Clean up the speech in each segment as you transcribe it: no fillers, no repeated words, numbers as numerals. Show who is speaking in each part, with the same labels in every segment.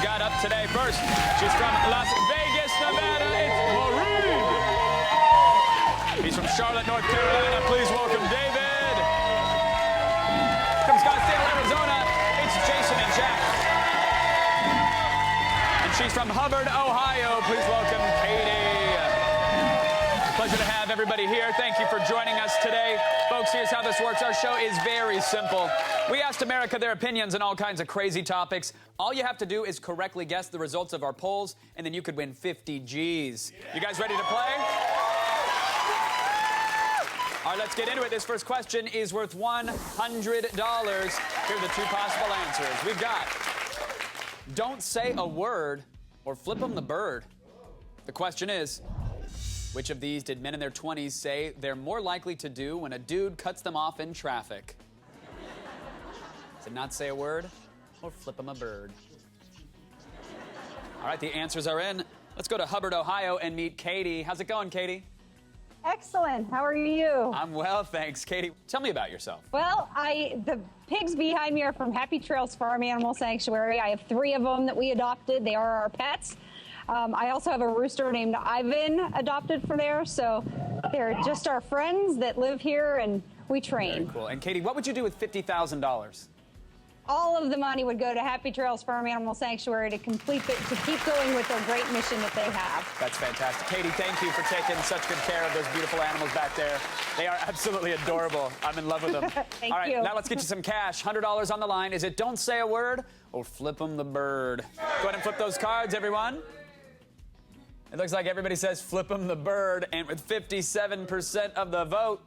Speaker 1: we've got up today. First, she's from Las Vegas, Nevada. It's Maureen. He's from Charlotte, North Carolina. Please welcome David. From Scottsdale, Arizona, it's Jason and Jack. And she's from Hubbard, Ohio. Please welcome Katie. Pleasure to have everybody here. Thank you for joining us today. Folks, here's how this works. Our show is very simple. We asked America their opinions on all kinds of crazy topics. All you have to do is correctly guess the results of our polls, and then you could win 50 G's. You guys ready to play? All right, let's get into it. This first question is worth $100. Here are the two possible answers. We've got, don't say a word or flip 'em the bird. The question is, which of these did men in their 20s say they're more likely to do when a dude cuts them off in traffic? Is it not say a word or flip 'em a bird? All right, the answers are in. Let's go to Hubbard, Ohio and meet Katie. How's it going, Katie?
Speaker 2: Excellent. How are you?
Speaker 1: I'm well, thanks. Katie, tell me about yourself.
Speaker 2: Well, the pigs behind me are from Happy Trails Farm Animal Sanctuary. I have 3 of them that we adopted. They are our pets. I also have a rooster named Ivan adopted from there. So they're just our friends that live here and we train.
Speaker 1: Very cool. And Katie, what would you do with $50,000?
Speaker 2: All of the money would go to Happy Trails Farm Animal Sanctuary to keep going with their great mission that they have.
Speaker 1: That's fantastic. Katie, thank you for taking such good care of those beautiful animals back there. They are absolutely adorable. I'm in love with them.
Speaker 2: Thank
Speaker 1: All right,
Speaker 2: you.
Speaker 1: now let's get you some cash. $100 on the line. Is it don't say a word or flip 'em the bird? Go ahead and flip those cards, everyone. It looks like everybody says flip 'em the bird, and with 57% of the vote,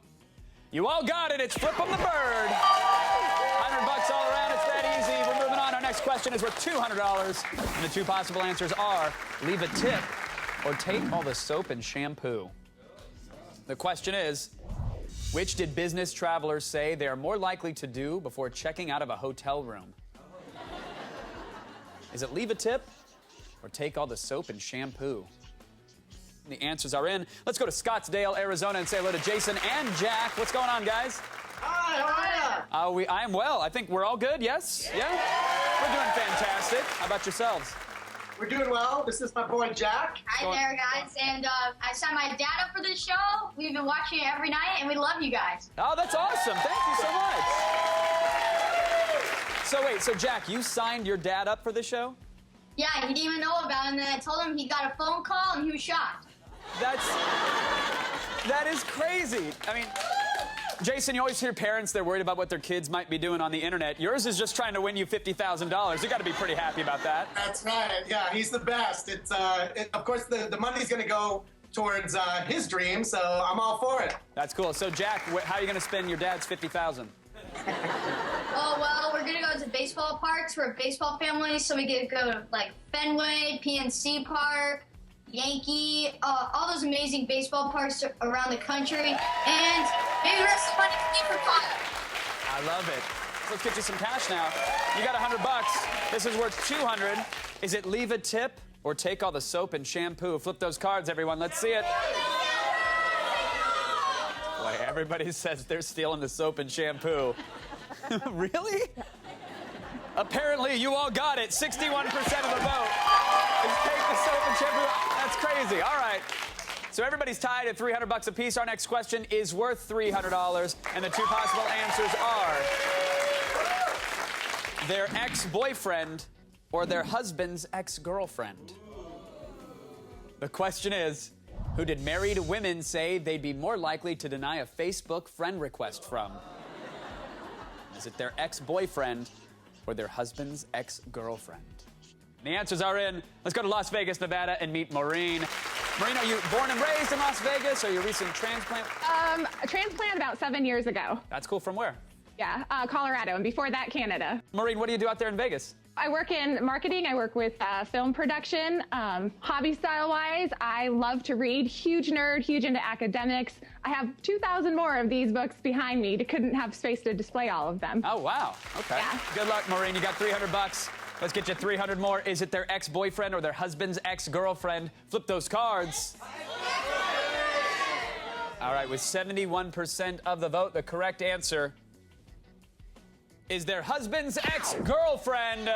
Speaker 1: you all got it. It's flip 'em the bird. $100 all around. It's that easy. We're moving on. Our next question is worth $200, and the two possible answers are leave a tip or take all the soap and shampoo. The question is, which did business travelers say they are more likely to do before checking out of a hotel room? Is it leave a tip or take all the soap and shampoo? The answers are in. Let's go to Scottsdale, Arizona, and say hello to Jason and Jack. What's going on, guys?
Speaker 3: Hi, how are you?
Speaker 1: I am well. I think we're all good, yes? Yeah? We're doing fantastic. How about yourselves?
Speaker 3: We're doing well. This is my boy, Jack.
Speaker 4: Hi there, guys. And I signed my dad up for this show. We've been watching it every night, and we love you guys.
Speaker 1: Oh, that's awesome. Thank you so much. So wait, so Jack, you signed your dad up for this show?
Speaker 4: Yeah, he didn't even know about it, and then I told him he got a phone call, and he was shocked.
Speaker 1: That is crazy. I mean, Jason, you always hear parents, they're worried about what their kids might be doing on the internet. Yours is just trying to win you $50,000. You got to be pretty happy about that.
Speaker 3: That's right. Yeah, he's the best. It's of course the money's going to go towards his dream, so I'm all for it.
Speaker 1: That's cool. So Jack, how are you going to spend your dad's $50,000?
Speaker 4: Oh, well, we're going to go to baseball parks. We're a baseball family, so we get to go to, like, Fenway, PNC Park, Yankee, all those amazing baseball parks around the country, and maybe the rest of the money can be for fun.
Speaker 1: I love it. Let's get you some cash now. You got $100. This is worth $200. Is it leave a tip or take all the soap and shampoo? Flip those cards, everyone. Let's see it. Boy, everybody says they're stealing the soap and shampoo. Really? Apparently, you all got it. 61% of the vote is take the soap and shampoo. That's crazy. All right. So everybody's tied at $300 apiece. Our next question is worth $300, and the two possible answers are their ex-boyfriend or their husband's ex-girlfriend. The question is, who did married women say they'd be more likely to deny a Facebook friend request from? Is it their ex-boyfriend or their husband's ex-girlfriend? The answers are in. Let's go to Las Vegas, Nevada, and meet Maureen. Maureen, are you born and raised in Las Vegas? Or are you a recent transplant?
Speaker 5: A transplant about 7 years ago.
Speaker 1: That's cool. From where?
Speaker 5: Yeah, Colorado, and before that, Canada.
Speaker 1: Maureen, what do you do out there in Vegas?
Speaker 5: I work in marketing. I work with film production. Hobby style-wise, I love to read. Huge nerd, huge into academics. I have 2,000 more of these books behind me. Couldn't have space to display all of them.
Speaker 1: Oh, wow. Okay.
Speaker 5: Yeah.
Speaker 1: Good luck, Maureen. You got $300. Let's get you 300 more. Is it their ex-boyfriend or their husband's ex-girlfriend? Flip those cards. All right, with 71% of the vote, the correct answer is their husband's ex-girlfriend.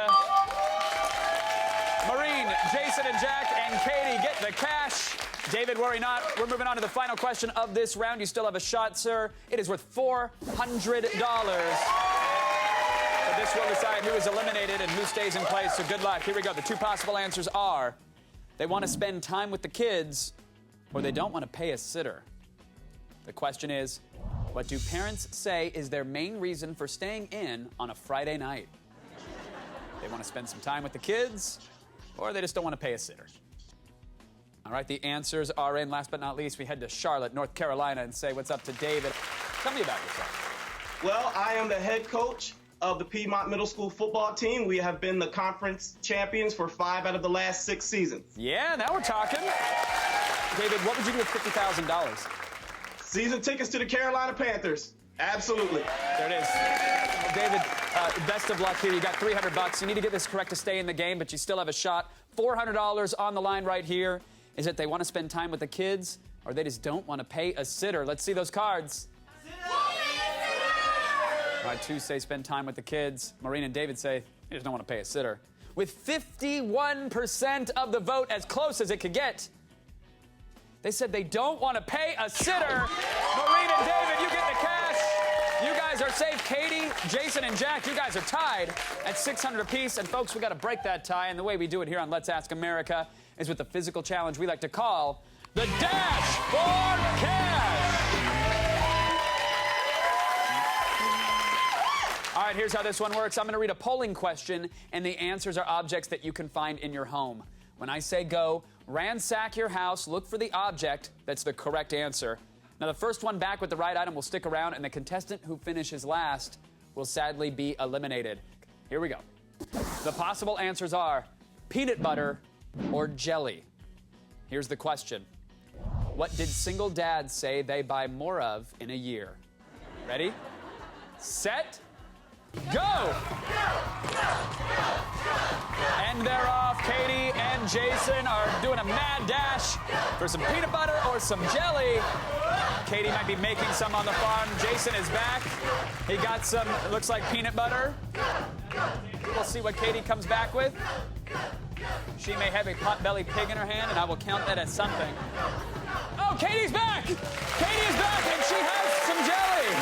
Speaker 1: Jason and Jack and Katie get the cash. David, worry not. We're moving on to the final question of this round. You still have a shot, sir. It is worth $400. But this will decide who is eliminated and who stays in place, so good luck. Here we go. The two possible answers are they want to spend time with the kids or they don't want to pay a sitter. The question is, what do parents say is their main reason for staying in on a Friday night? They want to spend some time with the kids or they just don't want to pay a sitter. All right, the answers are in. Last but not least, we head to Charlotte, North Carolina, and say what's up to David. Tell me about yourself.
Speaker 6: Well, I am the head coach of the Piedmont Middle School football team. We have been the conference champions for 5 out of the last 6 seasons.
Speaker 1: Yeah, now we're talking. David, what would you do with $50,000?
Speaker 6: Season tickets to the Carolina Panthers. Absolutely.
Speaker 1: There it is. Well, David, best of luck here. You got $300. You need to get this correct to stay in the game, but you still have a shot. $400 on the line right here. Is it they want to spend time with the kids or they just don't want to pay a sitter? Let's see those cards. All right, two say spend time with the kids. Maureen and David say they just don't want to pay a sitter. With 51% of the vote, as close as it could get, they said they don't want to pay a sitter. Maureen and David, you get the cash. You guys are safe. Katie, Jason, and Jack, you guys are tied at $600 apiece. And folks, we got to break that tie. And the way we do it here on Let's Ask America is with the physical challenge we like to call the Dash for Cash. All right, here's how this one works. I'm going to read a polling question, and the answers are objects that you can find in your home. When I say go, ransack your house, look for the object that's the correct answer. Now, the first one back with the right item will stick around, and the contestant who finishes last will sadly be eliminated. Here we go. The possible answers are peanut butter or jelly. Here's the question. What did single dads say they buy more of in a year? Ready? Set. Go! And they're off. Katie and Jason are doing a mad dash for some peanut butter or some jelly. Katie might be making some on the farm. Jason is back. He got some, it looks like peanut butter. We'll see what Katie comes back with. She may have a pot-bellied pig in her hand, and I will count that as something. Oh, Katie's back! Katie is back, and she has some jelly.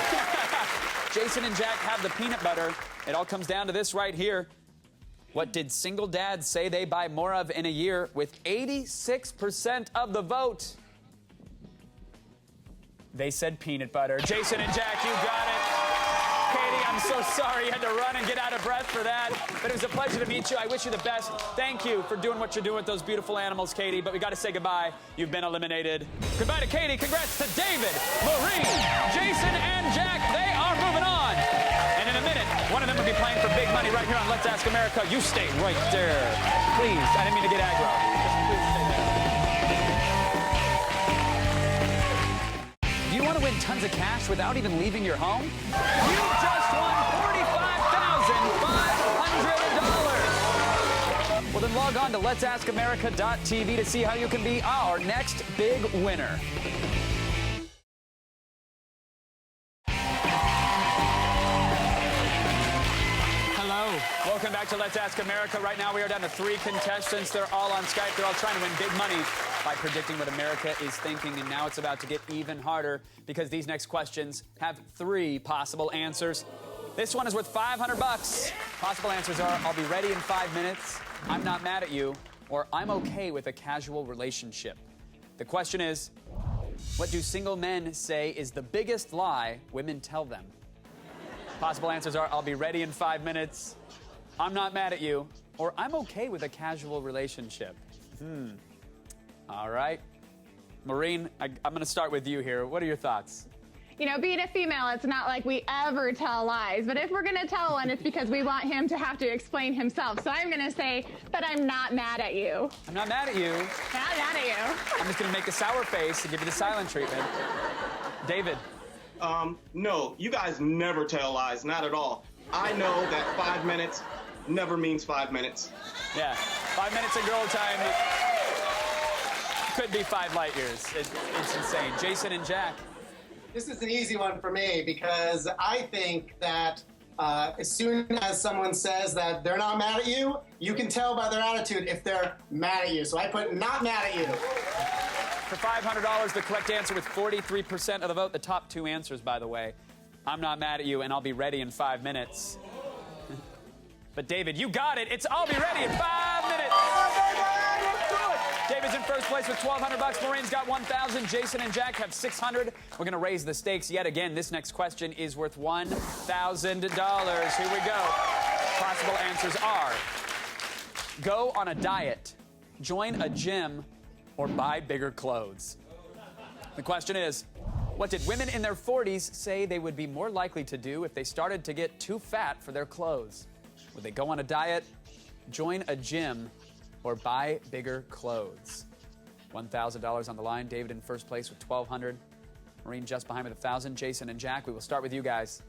Speaker 1: Jason and Jack have the peanut butter. It all comes down to this right here. What did single dads say they buy more of in a year? With 86% of the vote, they said peanut butter. Jason and Jack, you got it. Katie, I'm so sorry you had to run and get out of breath for that. But it was a pleasure to meet you. I wish you the best. Thank you for doing what you're doing with those beautiful animals, Katie. But we got to say goodbye. You've been eliminated. Goodbye to Katie. Congrats to David, Maureen, Jason, and Jack. They are moving on. And in a minute, one of them will be playing for big money right here on Let's Ask America. You stay right there. Please. I didn't mean to get aggro. Just please stay there. Do you want to win tons of cash without even leaving your home? You just won $45,500. Well, then log on to letsaskамerica.tv to see how you can be our next big winner. Hello. Welcome back to Let's Ask America. Right now we are down to 3 contestants. They're all on Skype. They're all trying to win big money by predicting what America is thinking. And now it's about to get even harder because these next questions have 3 possible answers. This one is worth $500. Possible answers are, I'll be ready in 5 minutes, I'm not mad at you, or I'm okay with a casual relationship. The question is, what do single men say is the biggest lie women tell them? Possible answers are, I'll be ready in 5 minutes, I'm not mad at you, or I'm okay with a casual relationship. All right. Maureen, I'm going to start with you here. What are your thoughts?
Speaker 5: You know, being a female, it's not like we ever tell lies. But if we're going to tell one, it's because we want him to have to explain himself. So I'm going to say that I'm not mad at you.
Speaker 1: I'm not mad at you.
Speaker 5: Not mad at you.
Speaker 1: I'm just going to make a sour face and give you the silent treatment. David.
Speaker 6: No, you guys never tell lies, not at all. I know that 5 minutes never means 5 minutes.
Speaker 1: Yeah, 5 minutes of girl time could be 5 light years. It's insane. Jason and Jack.
Speaker 3: This is an easy one for me because I think that As soon as someone says that they're not mad at you, you can tell by their attitude if they're mad at you. So I put not mad at you.
Speaker 1: For $500, the correct answer with 43% of the vote. The top two answers, by the way. I'm not mad at you, and I'll be ready in 5 minutes. But David, you got it. It's I'll be ready in 5 minutes. David's in first place with $1,200. Maureen's got $1,000. Jason and Jack have $600. We're going to raise the stakes yet again. This next question is worth $1,000. Here we go. Possible answers are: go on a diet, join a gym, or buy bigger clothes. The question is, what did women in their 40s say they would be more likely to do if they started to get too fat for their clothes? Would they go on a diet, join a gym, or buy bigger clothes? $1,000 on the line. David in first place with $1,200. Maureen just behind with $1,000. Jason and Jack, we will start with you guys.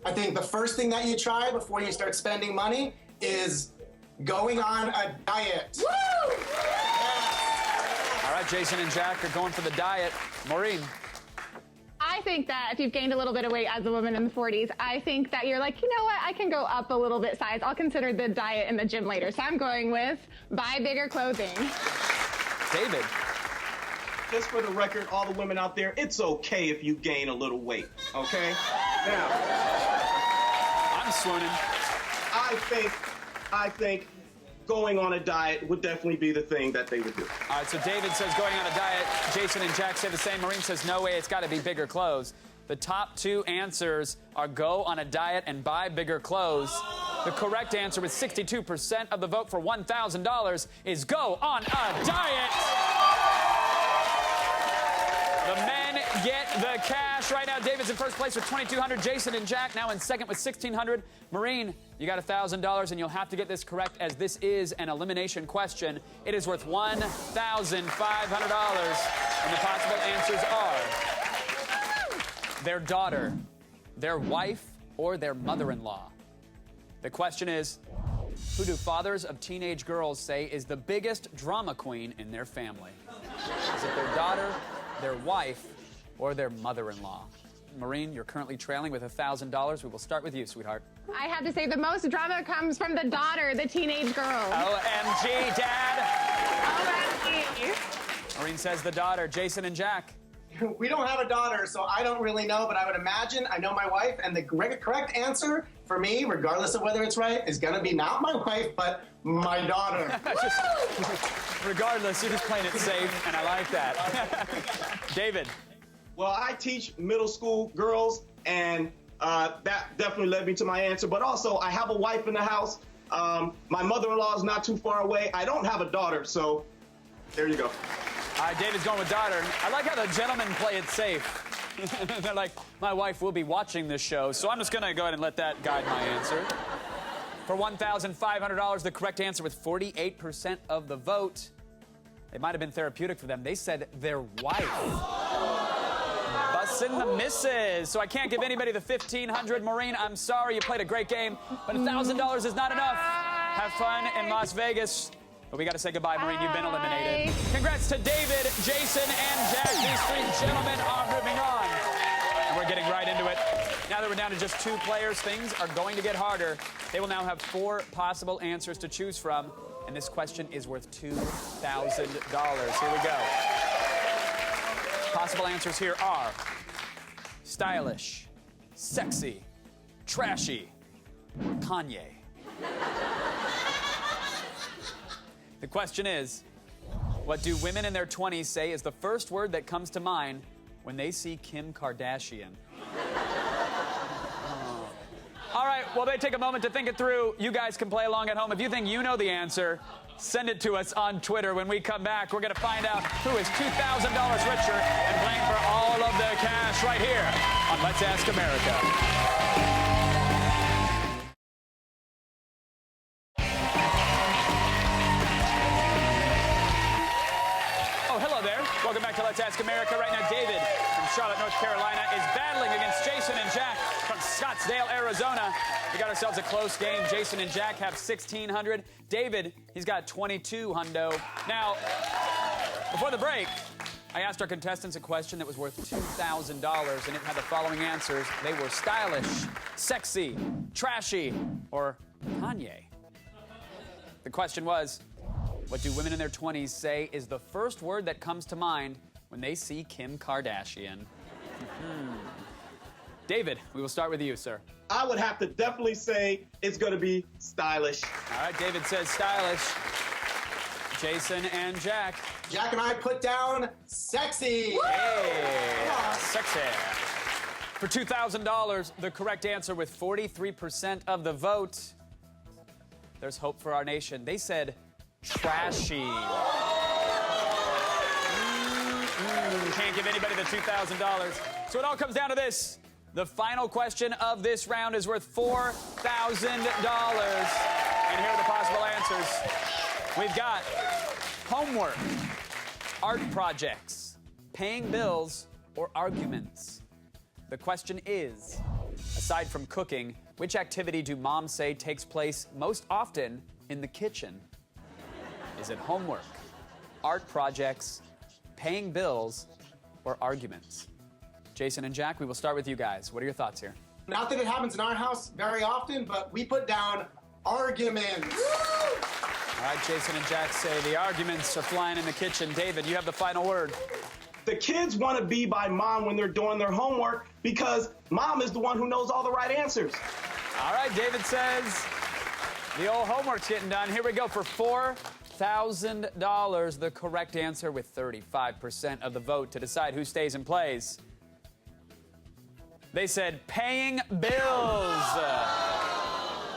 Speaker 3: I think the first thing that you try before you start spending money is going on a diet.
Speaker 4: Woo!
Speaker 1: All right, Jason and Jack are going for the diet. Maureen.
Speaker 5: I think that if you've gained a little bit of weight as a woman in the 40s, I think that you're like, you know what, I can go up a little bit size. I'll consider the diet in the gym later. So I'm going with buy bigger clothing.
Speaker 1: David.
Speaker 6: Just for the record, all the women out there, it's okay if you gain a little weight, okay? Now,
Speaker 1: I'm swooning.
Speaker 6: I think going on a diet would definitely be the thing that they would do.
Speaker 1: All right, so David says going on a diet. Jason and Jack say the same. Maureen says no way, it's got to be bigger clothes. The top two answers are go on a diet and buy bigger clothes. The correct answer with 62% of the vote for $1,000 is go on a diet. The men get the cash. Right now, David's in first place with $2,200. Jason and Jack now in second with $1,600. Maureen, you got $1,000, and you'll have to get this correct as this is an elimination question. It is worth $1,500, and the possible answers are their daughter, their wife, or their mother-in-law. The question is, who do fathers of teenage girls say is the biggest drama queen in their family? Is it their daughter, their wife, or their mother-in-law? Maureen, you're currently trailing with $1,000. We will start with you, sweetheart.
Speaker 5: I have to say the most drama comes from the daughter, the teenage girl.
Speaker 1: OMG, Dad.
Speaker 5: OMG.
Speaker 1: Maureen says the daughter. Jason and Jack.
Speaker 3: We don't have a daughter, so I don't really know, but I would imagine I know my wife, and the correct answer for me, regardless of whether it's right, is gonna be not my wife, but my daughter.
Speaker 1: Regardless, you're just playing it safe, and I like that. David.
Speaker 6: Well, I teach middle school girls, and that definitely led me to my answer. But also, I have a wife in the house. My mother-in-law is not too far away. I don't have a daughter, so there you go.
Speaker 1: All right, David's going with daughter. I like how the gentlemen play it safe. They're like, my wife will be watching this show, so I'm just going to go ahead and let that guide my answer. For $1,500, the correct answer with 48% of the vote. It might have been therapeutic for them. They said their wife. Bussin' the misses. So I can't give anybody the $1,500. Maureen, I'm sorry. You played a great game, but $1,000 is not enough. Have fun in Las Vegas. But we got to say goodbye, Maureen. You've been eliminated. Congrats to David, Jason, and Jack. These three gentlemen are moving on. And we're getting right into it. Now that we're down to just two players, things are going to get harder. They will now have 4 possible answers to choose from. And this question is worth $2,000. Here we go. Possible answers here are stylish, sexy, trashy, or Kanye. The question is, what do women in their 20s say is the first word that comes to mind when they see Kim Kardashian? All right, well, they take a moment to think it through. You guys can play along at home. If you think you know the answer, send it to us on Twitter. When we come back, we're going to find out who is $2,000 richer and playing for all of the cash right here on Let's Ask America. Welcome back to Let's Ask America. Right now, David from Charlotte, North Carolina is battling against Jason and Jack from Scottsdale, Arizona. We got ourselves a close game. Jason and Jack have $1,600. David, he's got $2,200. Now, before the break, I asked our contestants a question that was worth $2,000, and it had the following answers. They were stylish, sexy, trashy, or Kanye. The question was, what do women in their 20s say is the first word that comes to mind when they see Kim Kardashian? David, we will start with you, sir.
Speaker 6: I would have to definitely say it's going to be stylish.
Speaker 1: All right, David says stylish. Jason and Jack.
Speaker 3: Jack and I put down sexy.
Speaker 1: Hey, sexy. For $2,000, the correct answer with 43% of the vote. There's hope for our nation. They said trashy. Can't give anybody the $2,000. So it all comes down to this. The final question of this round is worth $4,000. And here are the possible answers. We've got homework, art projects, paying bills, or arguments. The question is, aside from cooking, which activity do moms say takes place most often in the kitchen? Is it homework, art projects, paying bills, or arguments? Jason and Jack, we will start with you guys. What are your thoughts here?
Speaker 3: Not that it happens in our house very often, but we put down arguments.
Speaker 1: All right, Jason and Jack say the arguments are flying in the kitchen. David, you have the final word.
Speaker 6: The kids want to be by mom when they're doing their homework because mom is the one who knows all the right answers.
Speaker 1: All right, David says the old homework's getting done. Here we go for $4,000. The correct answer with 35% of the vote to decide who stays and plays. They said paying bills.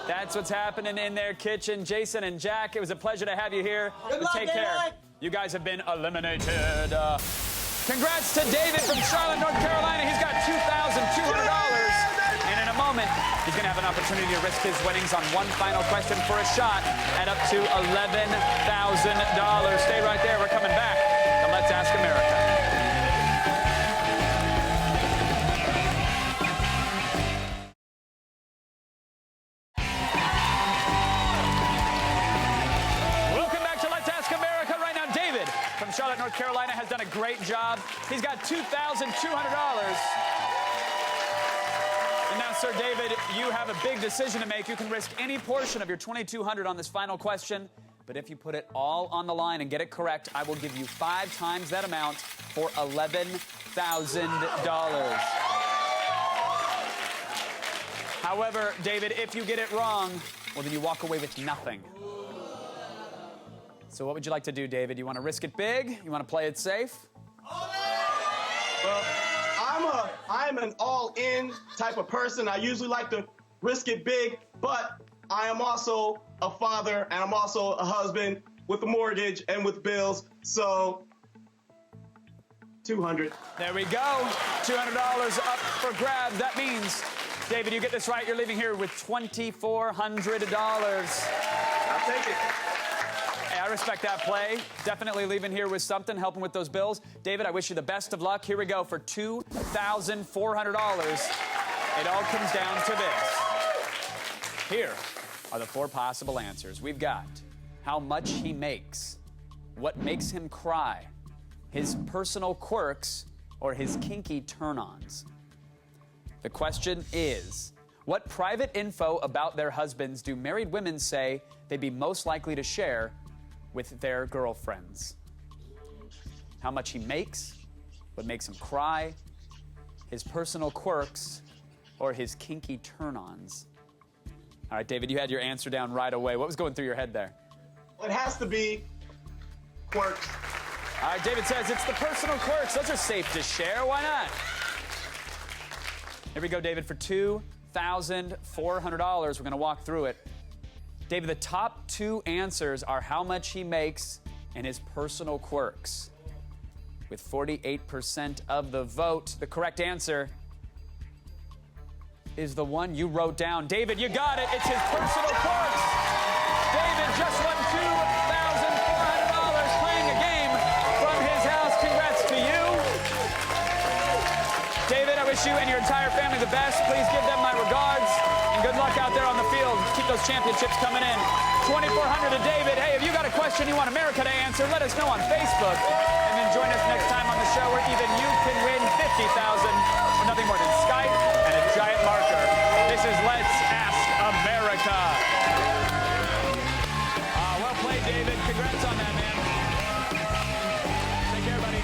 Speaker 1: That's what's happening in their kitchen. Jason and Jack, it was a pleasure to have you here.
Speaker 3: Good luck,
Speaker 1: Take care.
Speaker 3: David.
Speaker 1: You guys have been eliminated. Congrats to David from Charlotte, North Carolina. He's got $2,200. And in a moment, he's going to have an opportunity to risk his winnings on one final question for a shot at up to $11,000. Stay right there. We're coming back to Let's Ask America. Charlotte, North Carolina has done a great job. He's got $2,200. And now, Sir David, you have a big decision to make. You can risk any portion of your $2,200 on this final question, but if you put it all on the line and get it correct, I will give you 5 times that amount for $11,000. However, David, if you get it wrong, well, then you walk away with nothing. So what would you like to do, David? You want to risk it big? You want to play it safe?
Speaker 6: Well, I'm an all-in type of person. I usually like to risk it big, but I am also a father, and I'm also a husband with a mortgage and with bills, so $200.
Speaker 1: There we go. $200 up for grabs. That means, David, you get this right, you're leaving here with $2,400.
Speaker 6: I'll take it.
Speaker 1: I respect that play. Definitely leaving here with something, helping with those bills. David, I wish you the best of luck. Here we go for $2,400. It all comes down to this. Here are the 4 possible answers. We've got how much he makes, what makes him cry, his personal quirks, or his kinky turn-ons. The question is, what private info about their husbands do married women say they'd be most likely to share with their girlfriends? How much he makes, what makes him cry, his personal quirks, or his kinky turn-ons. All right, David, you had your answer down right away. What was going through your head there?
Speaker 6: It has to be quirks.
Speaker 1: All right, David says it's the personal quirks. Those are safe to share. Why not? Here we go, David, for $2,400. We're going to walk through it. David, the top 2 answers are how much he makes and his personal quirks. With 48% of the vote, the correct answer is the one you wrote down. David, you got it. It's his personal quirks. David just won $2,400 playing a game from his house. Congrats to you. David, I wish you and your entire family the best. Please give them my regards. And good luck out there on the field. Keep those championships coming in. $2,400 to David. Hey, if you got a question question you want America to answer, let us know on Facebook. And then join us next time on the show where even you can win $50,000 for nothing more than Skype and a giant marker. This is Let's Ask America. Well played, David. Congrats on that, man. Take care, buddy.